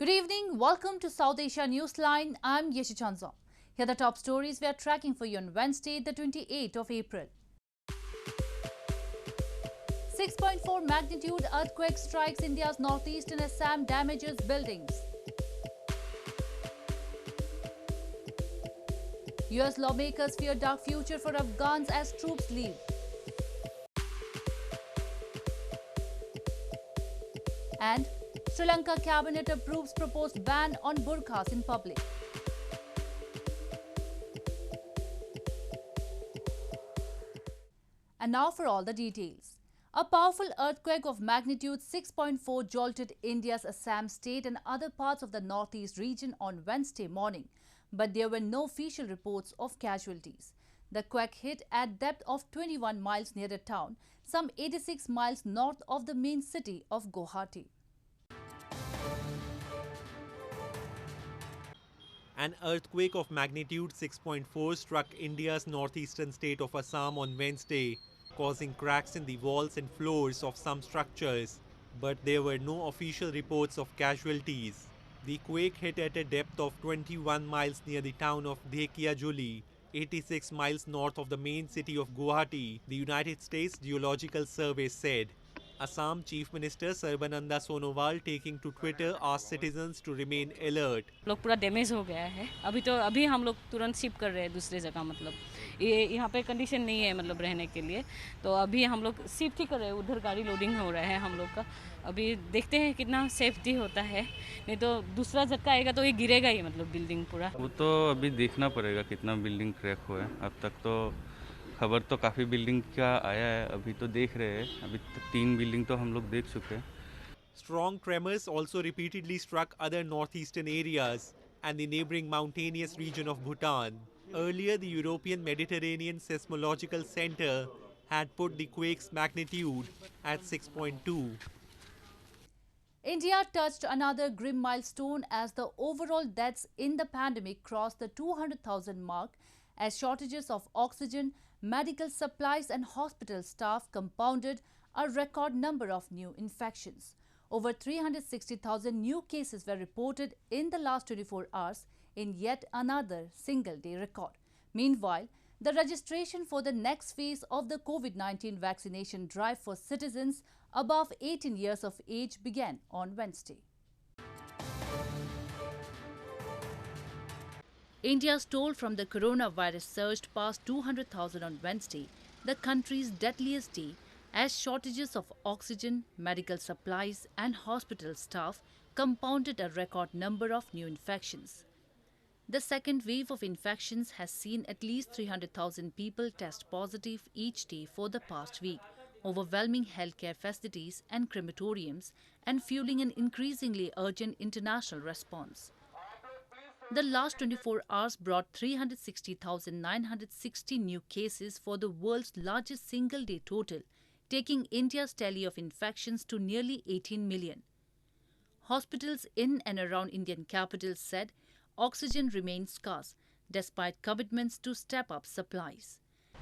Good evening. Welcome to South Asia Newsline. I'm Yeshi Chanzon. Here are the top stories we are tracking for you on Wednesday, the 28th of April. 6.4 magnitude earthquake strikes India's northeastern Assam, damages buildings. US lawmakers fear dark future for Afghans as troops leave. And Sri Lanka cabinet approves proposed ban on burqas in public. And now for all the details. A powerful earthquake of magnitude 6.4 jolted India's Assam state and other parts of the northeast region on Wednesday morning, but there were no official reports of casualties. The quake hit at depth of 21 miles near the town, some 86 miles north of the main city of Guwahati. An earthquake of magnitude 6.4 struck India's northeastern state of Assam on Wednesday, causing cracks in the walls and floors of some structures, but there were no official reports of casualties. The quake hit at a depth of 21 miles near the town of Juli, 86 miles north of the main city of Guwahati, the United States Geological Survey said. Assam Chief Minister Sarbananda Sonowal taking to Twitter asked citizens to remain alert. लोग पूरा damage हो गया है अभी हम लोग तुरंत shift कर रहे हैं दूसरे जगह मतलब ये यहाँ पे कंडीशन नहीं है मतलब रहने के लिए तो अभी हम लोग शिफ्ट ही कर रहे हैं उधर गाड़ी लोडिंग हो रहा है हम लोग का अभी देखते हैं कितना सेफ्टी होता है नहीं तो दूसरा झटका आएगा तो ये गिरेगा ही मतलब बिल्डिंग पूरा वो तो अभी देखना पड़ेगा कितना बिल्डिंग क्रैक हुआ है अब तक तो खबर तो काफ़ी बिल्डिंग का आया है अभी तो देख रहे हैं अभी तो 3 बिल्डिंग तो हम लोग देख चुके हैं Strong tremors also repeatedly struck other northeastern areas and the neighboring mountainous region of Bhutan. Earlier, the European Mediterranean Seismological Center had put the quake's magnitude at 6.2. India touched another grim milestone as the overall deaths in the pandemic crossed the 200,000 mark as shortages of oxygen, medical supplies and hospital staff compounded a record number of new infections. Over 360,000 new cases were reported in the last 24 hours in yet another single-day record. Meanwhile, the registration for the next phase of the COVID-19 vaccination drive for citizens above 18 years of age began on Wednesday. India's toll from the coronavirus surged past 200,000 on Wednesday, the country's deadliest day, as shortages of oxygen, medical supplies and hospital staff compounded a record number of new infections. The second wave of infections has seen at least 300,000 people test positive each day for the past week, overwhelming healthcare facilities and crematoriums and fueling an increasingly urgent international response. The last 24 hours brought 360,960 new cases for the world's largest single-day total, taking India's tally of infections to nearly 18 million. Hospitals in and around Indian capital said oxygen remains scarce, despite commitments to step up supplies.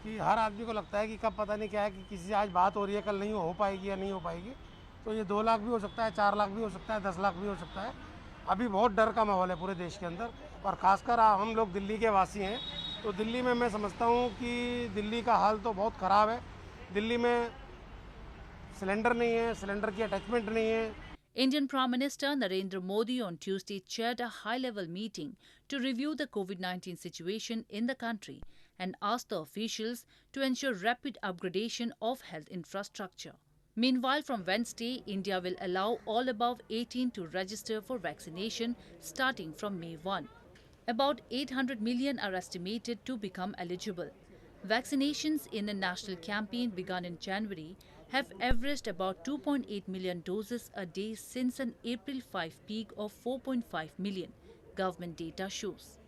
कि हर आदमी को लगता है कि कब पता नहीं क्या है कि किसी से आज बात हो रही है कल नहीं हो पाएगी या नहीं हो पाएगी तो ये 2 लाख भी हो सकता है 4 लाख भी हो सकता है 10 लाख भी हो सकता है अभी बहुत डर का माहौल है पूरे देश के अंदर और खासकर हम लोग दिल्ली के वासी हैं तो दिल्ली में मैं समझता हूँ कि दिल्ली का हाल तो बहुत ख़राब है दिल्ली में सिलेंडर नहीं है सिलेंडर की अटैचमेंट नहीं है Indian Prime Minister Narendra Modi on Tuesday chaired a high-level meeting to review the COVID-19 situation in the country and asked the officials to ensure rapid upgradation of health infrastructure. Meanwhile, from Wednesday, India will allow all above 18 to register for vaccination starting from May 1. About 800 million are estimated to become eligible. Vaccinations in the national campaign begun in January have averaged about 2.8 million doses a day since an April 5 peak of 4.5 million, government data shows.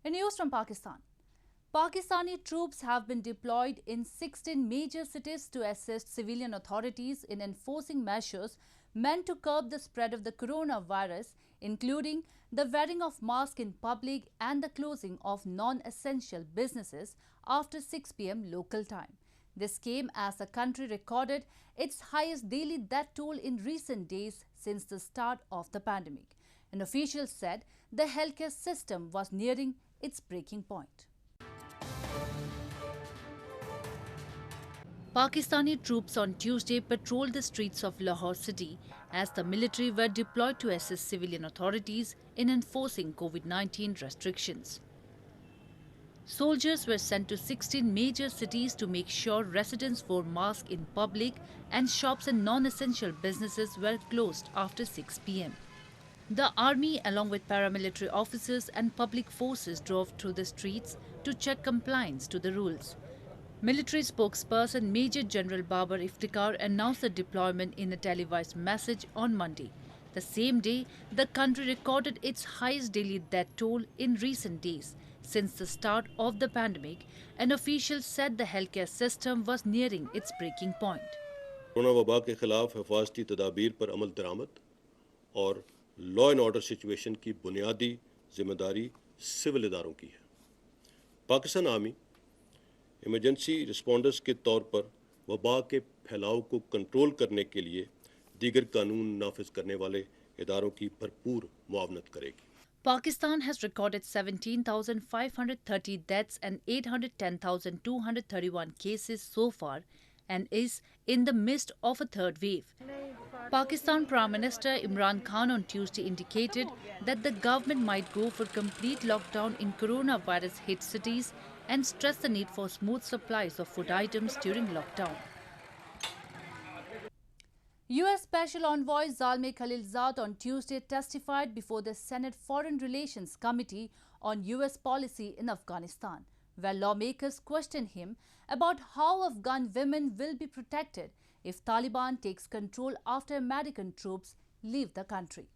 In news from Pakistan, Pakistani troops have been deployed in 16 major cities to assist civilian authorities in enforcing measures meant to curb the spread of the coronavirus, including the wearing of masks in public and the closing of non-essential businesses after 6 p.m. local time. This came as the country recorded its highest daily death toll in recent days since the start of the pandemic. An official said the healthcare system was nearing its breaking point. Pakistani troops on Tuesday patrolled the streets of Lahore city as the military were deployed to assist civilian authorities in enforcing COVID-19 restrictions. Soldiers were sent to 16 major cities to make sure residents wore masks in public and shops and non-essential businesses were closed after 6 p.m. The army, along with paramilitary officers and public forces, drove through the streets to check compliance to the rules. Military spokesperson Major General Babar Iftikhar announced the deployment in a televised message on Monday. The same day, the country recorded its highest daily death toll in recent days. Since the start of the pandemic, an official said the healthcare system was nearing its breaking point. Corona वबा के खिलाफ हिफाजती तदाबीर पर अमल दरामद और law and order situation की बुनियादी जिम्मेदारी civil इदारों की है। पाकिस्तान आर्मी इमरजेंसी रिस्पॉन्डर्स के तौर पर वबा के फैलाव को कंट्रोल करने के लिए दीगर कानून नाफिज करने वाले इदारों की भरपूर मुआवनत करेगी। Pakistan has recorded 17,530 deaths and 810,231 cases so far and is in the midst of a third wave. Pakistan Prime Minister Imran Khan on Tuesday indicated that the government might go for complete lockdown in coronavirus-hit cities and stressed the need for smooth supplies of food items during lockdown. U.S. Special Envoy Zalmay Khalilzad on Tuesday testified before the Senate Foreign Relations Committee on U.S. policy in Afghanistan, where lawmakers questioned him about how Afghan women will be protected if Taliban takes control after American troops leave the country.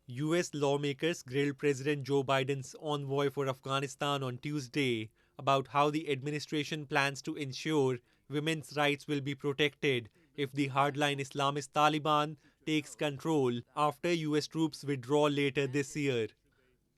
US lawmakers grilled President Joe Biden's envoy for Afghanistan on Tuesday about how the administration plans to ensure women's rights will be protected if the hardline Islamist Taliban takes control after US troops withdraw later this year.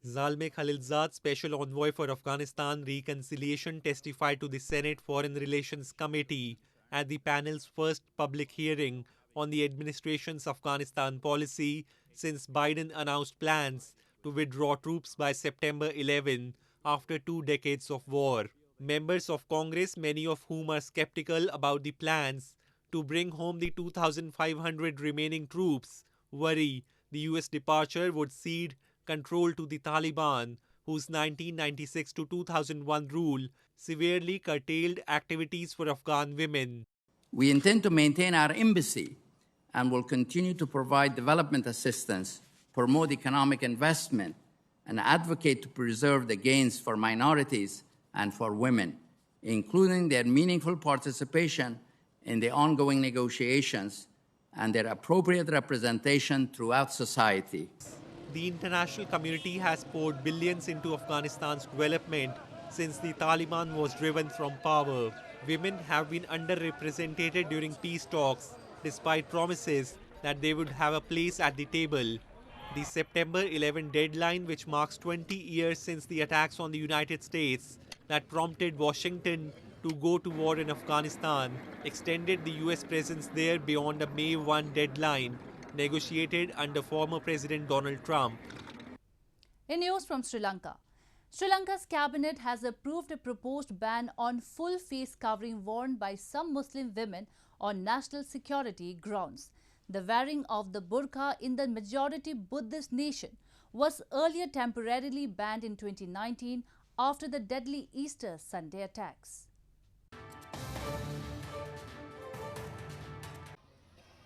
Zalmay Khalilzad, Special Envoy for Afghanistan Reconciliation, testified to the Senate Foreign Relations Committee at the panel's first public hearing on the administration's Afghanistan policy since Biden announced plans to withdraw troops by September 11 after 2 decades of war. Members of Congress, many of whom are skeptical about the plans to bring home the 2,500 remaining troops, worry the US departure would cede control to the Taliban, whose 1996 to 2001 rule severely curtailed activities for Afghan women. We intend to maintain our embassy and will continue to provide development assistance, promote economic investment, and advocate to preserve the gains for minorities and for women, including their meaningful participation in the ongoing negotiations and their appropriate representation throughout society. The international community has poured billions into Afghanistan's development since the Taliban was driven from power. Women have been underrepresented during peace talks, despite promises that they would have a place at the table. The September 11 deadline, which marks 20 years since the attacks on the United States that prompted Washington to go to war in Afghanistan, extended the US presence there beyond a May 1 deadline negotiated under former President Donald Trump. In news from Sri Lanka, Sri Lanka's cabinet has approved a proposed ban on full face covering worn by some Muslim women on national security grounds. The wearing of the burqa in the majority-Buddhist nation was earlier temporarily banned in 2019 after the deadly Easter Sunday attacks.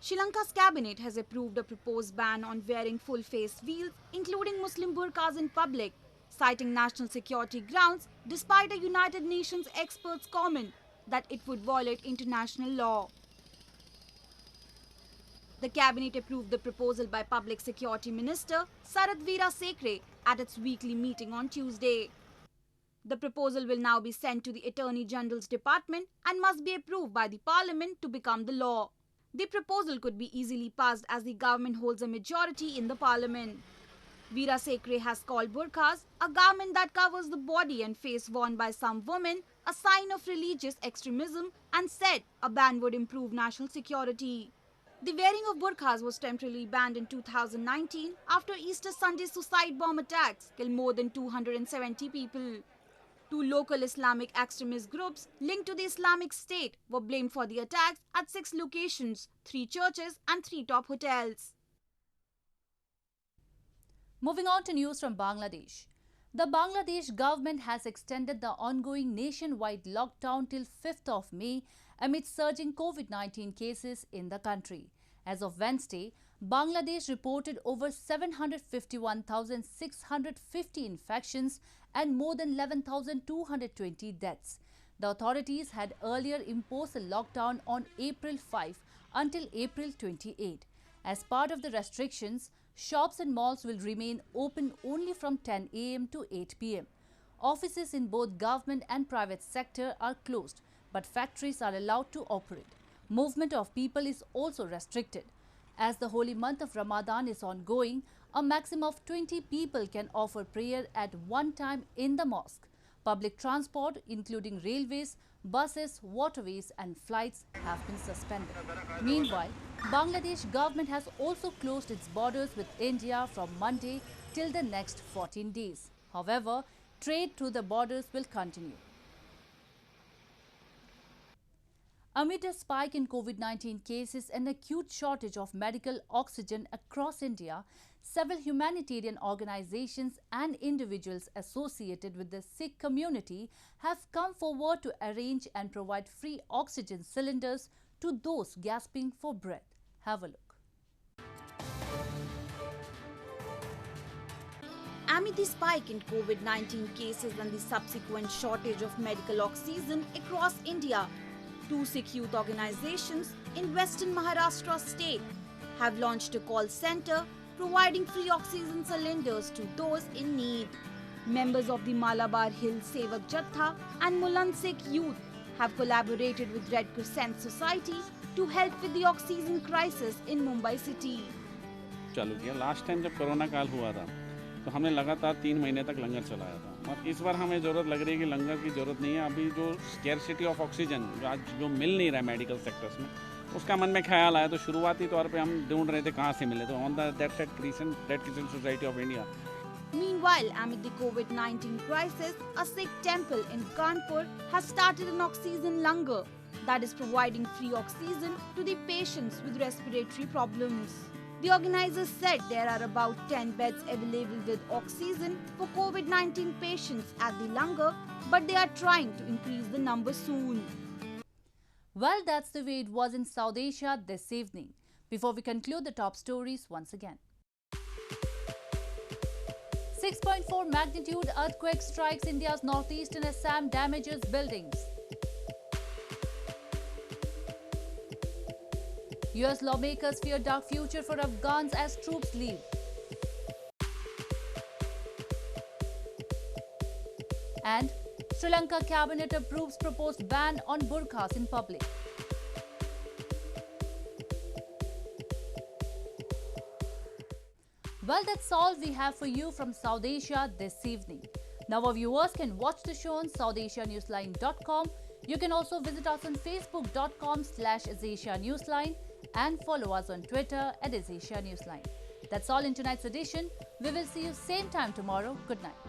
Sri Lanka's cabinet has approved a proposed ban on wearing full-face veils, including Muslim burqas in public, citing national security grounds despite a United Nations expert's comment that it would violate international law. The cabinet approved the proposal by Public Security Minister Saradvira Sekre at its weekly meeting on Tuesday. The proposal will now be sent to the Attorney General's Department and must be approved by the Parliament to become the law. The proposal could be easily passed as the government holds a majority in the Parliament. Veera Sekre has called burqas, a garment that covers the body and face worn by some women, a sign of religious extremism and said a ban would improve national security. The wearing of burqas was temporarily banned in 2019 after Easter Sunday suicide bomb attacks killed more than 270 people. Two local Islamic extremist groups linked to the Islamic State were blamed for the attacks at 6 locations, 3 churches and 3 top hotels. Moving on to news from Bangladesh. The Bangladesh government has extended the ongoing nationwide lockdown till 5th of May amid surging COVID-19 cases in the country. As of Wednesday, Bangladesh reported over 751,650 infections and more than 11,220 deaths. The authorities had earlier imposed a lockdown on April 5 until April 28. As part of the restrictions, shops and malls will remain open only from 10 a.m. to 8 p.m. Offices in both government and private sector are closed, but factories are allowed to operate. Movement of people is also restricted. As the holy month of Ramadan is ongoing, a maximum of 20 people can offer prayer at one time in the mosque. Public transport, including railways, buses, waterways and flights have been suspended. Meanwhile, Bangladesh government has also closed its borders with India from Monday till the next 14 days. However, trade through the borders will continue. Amid a spike in COVID-19 cases and acute shortage of medical oxygen across India, several humanitarian organizations and individuals associated with the Sikh community have come forward to arrange and provide free oxygen cylinders to those gasping for breath. Have a look. Amid the spike in COVID-19 cases and the subsequent shortage of medical oxygen across India, 2 Sikh youth organizations in western Maharashtra state have launched a call center providing free oxygen cylinders to those in need. Members of the Malabar Hill Sevak Jatha and Mulan Sikh youth have collaborated with Red Crescent Society to help with the oxygen crisis in Mumbai city. चालू किया last time जब corona काल हुआ था तो हमने लगातार 3 महीने तक लंगर चलाया था और इस बार हमें ज़रूरत लग रही है कि लंगर की ज़रूरत नहीं है। अभी जो स्कैरसिटी ऑफ ऑक्सीजन जो मिल नहीं रहा है मेडिकल सेक्टर्स में, उसका मन में ख्याल आया तो शुरुआती तौर पे हम ढूंढ रहे थे कहाँ से मिले, तो on the that set red crescent society of India. Meanwhile, amid the COVID-19 crisis, a Sikh temple in Kanpur has started an oxygen langar that is providing free oxygen to the patients with respiratory problems. The organizers said there are about 10 beds available with oxygen for COVID-19 patients at the langar, but they are trying to increase the number soon. Well, that's the way it was in South Asia this evening. Before we conclude the top stories once again. 6.4 magnitude earthquake strikes India's northeastern Assam, damages buildings. US lawmakers fear dark future for Afghans as troops leave. And Sri Lanka cabinet approves proposed ban on burqas in public. Well, that's all we have for you from South Asia this evening. Now our viewers can watch the show on southasianewsline.com. You can also visit us on facebook.com/AsAsiaNewsline and follow us on Twitter @AsAsiaNewsline. That's all in tonight's edition. We will see you same time tomorrow. Good night.